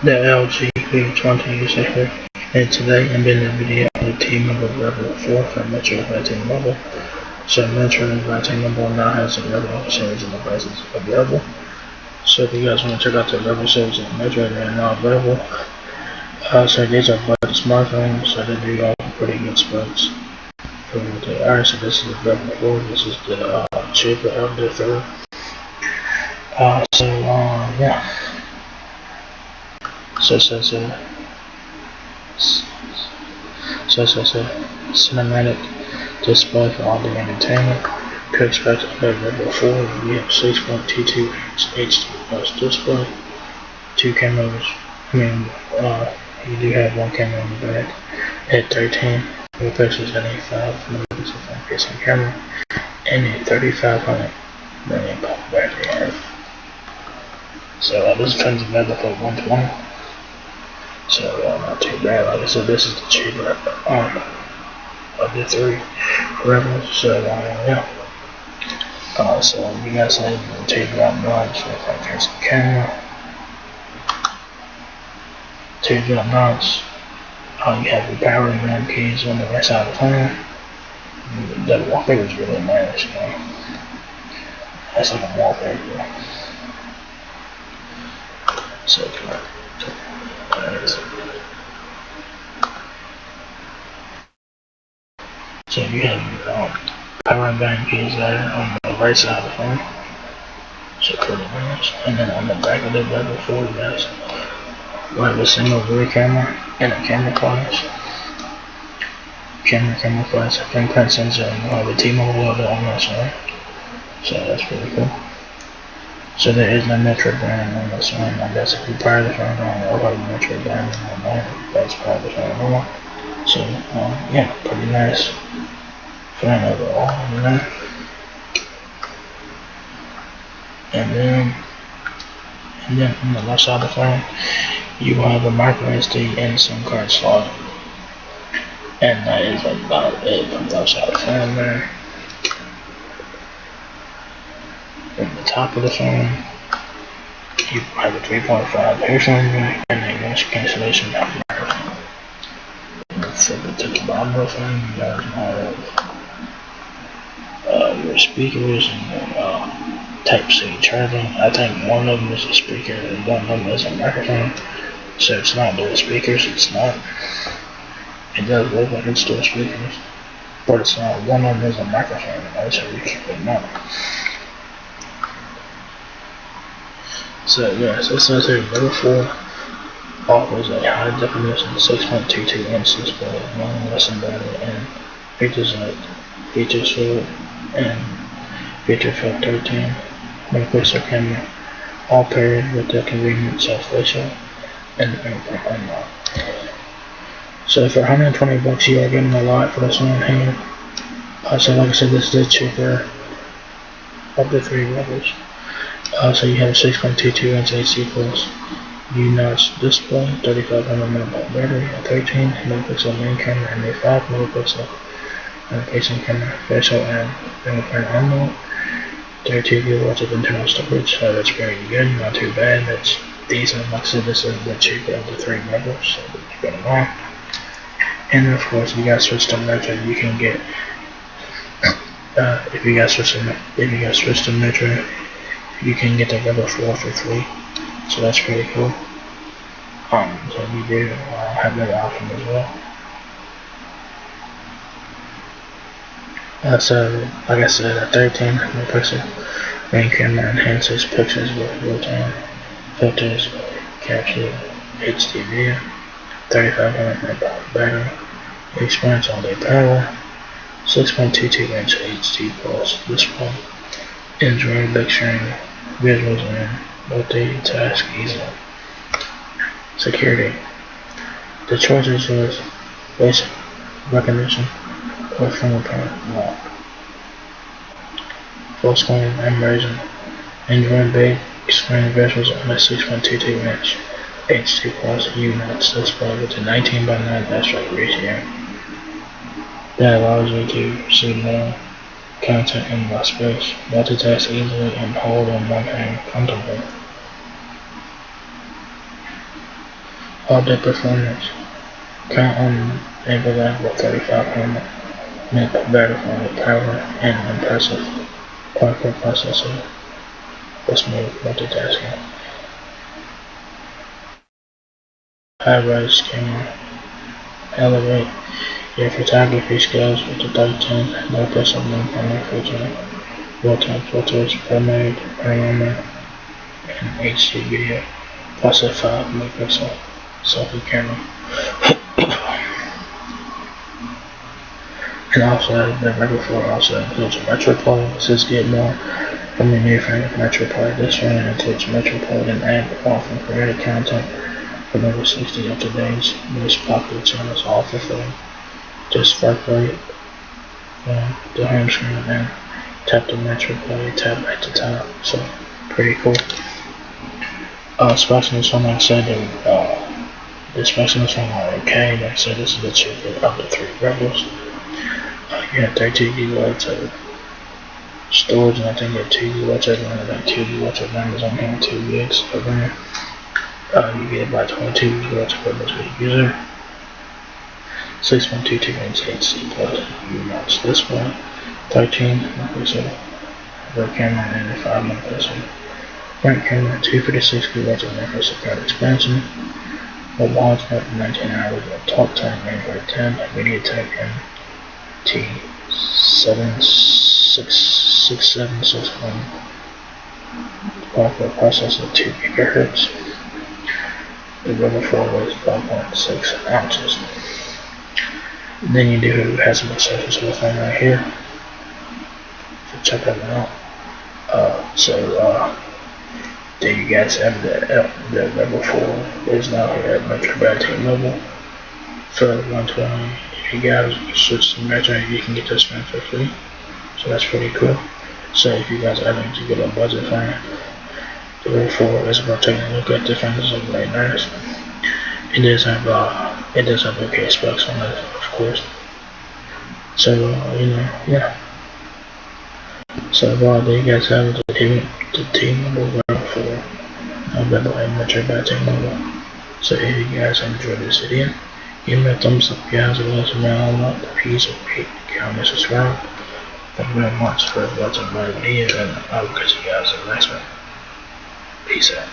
The LG V20 user here, and today I'm doing a video on the T-Mobile REVVL 4 for Metro by T-Mobile. So Metro by T-Mobile now has a REVVL service and devices available. So if you guys want to check out the REVVL service in Metro, they're now available. So these are budget smartphones, so they do offer pretty good specs. Alright, so this is the REVVL 4, this is the cheaper of the three. Yeah. So cinematic display for all the entertainment. To expect on the REVVL 4, we have 6.22 HD plus display, 2 cameras. You do have one camera in the back at 13 megapixels and a 5 megapixel front-facing camera, and a 3500 milliamp battery. So this turns available for 120. So not too bad. Like I said, this is the cheaper of the three REVVLs. So yeah. So you guys have the teardrop nods for front-facing camera. Teardrop nods. You have the power and RAM keys on the right side of the phone. The wallpaper is really nice. That's like a wallpaper. So So you have power and bank keys there on the right side of the phone. So pretty nice. And then on the back of the REVVL 4, you guys will have a single rear camera and a camera flash. Camera flash, a fingerprint sensor, and you'll have a T-Mobile logo on that side. So that's pretty cool. So there is no Metro brand on this one. I guess if you buy the phone on the Metro brand on that, that's probably the phone on. So yeah, pretty nice phone overall, And then on the left side of the phone, you will have a micro SD and SIM card slot. And that is about it from the left side of the phone there. From the top of the phone, you have a 3.5 headphone jack and a noise cancellation microphone. Flip it to the bottom of the phone, you guys have your speakers and your Type-C charging. I think one of them is a speaker and one of them is a microphone. So it's not dual speakers, it's not. It does look like it's dual speakers, but it's not. One of them is a microphone, and that's how you keep it out. So yeah, so it says here REVVL 4 offers a high definition 6.22 inch display, long lasting battery, and features like feature field 13 megapixel camera, all paired with the convenience of facial and fingerprint unlock. So for $120, you are getting a lot for this one here. So like I said, this is the cheaper of the three REVVLs. So you have a 6.22 inch HD plus U-notch display, 3500 mAh battery, a 13 megapixel main camera, and a 5 megapixel facing camera, facial and fingerprint unlock. 32 gigabytes of internal storage, so that's very good, not too bad. That's decent. Like I said, this is the cheaper of the three REVVLs, so keep it in mind. And of course, if you guys switch to Metro, you can get if you guys switch to Metro, you can get the REVVL 4 for free. So that's pretty cool. So you do have that option as well. So like I said, a 13 megapixel main camera enhances pictures with real-time filters, capture HD video, 3500 mAh battery, experience all-day power, 6.22 inch HD plus display, enjoy lecturing visuals and multi-task easily. Security. The choices was basic recognition or fingerprint lock. Full screen immersion. Enjoy big screen visuals on a 6.22 inch HD plus U-notch display with a 19:9 aspect ratio that allows you to see more content in less space, multitask easily, and hold in one hand comfortably. all-day performance. Count on reliable 3500 mAh battery for the power and impressive quad-core processor for smooth multitasking. High-res camera. Elevate your photography skills with the 3010 megapixel main camera featuring real-time filters, primary, panorama, and HD video, plus a 5 megapixel selfie camera. And also, the Rebel 4 also includes a MetroPlay. This is get more from the new frame of MetroPlay. This phone includes MetroPlay and app offering creative content from over 60 of today's most popular channels, all for free. Just swipe right on the home screen and tap the MetroPlay tab at the top. So, pretty cool. Specs on this phone, like I said, the specs on this phone are okay. Like I said, this is the cheaper of the three Rebels. You have 32 gigabytes of storage, and I think you have 2 gigabytes of RAM, like 2 gigabytes of RAM is on here, 2 gigs of RAM. You get about 22 gigabytes of RAM per user. 6.22 inch HD plus notch display, 13 megapixel rear camera, and a 5 megapixel front camera, 256 gigabytes of megapixel card expansion, mobile hotspot for 19 hours of talk time, Android 10, MediaTek MT76761 quad-core processor, 2 GHz. The Rebel 4 weighs 5.6 ounces. Then you do have some accessories for the phone right here. So check that out. There you guys have the Rebel 4 is now here at Metro by T-Mobile for $120. If you guys switch to Metro, you can get this phone for free. So that's pretty cool. So if you guys are looking to get a budget phone, the Rebel 4 is about taking a look at the phone. It's really nice. It does have okay specs on it, of course. So yeah. So there you guys have the T-Mobile Rebel 4 available at Metro by T-Mobile. So if you guys enjoyed this video, give me a thumbs up, guys, and let us know please comment and subscribe. Thank you very much for watching my video, and I will catch you guys in the next one. Peace out.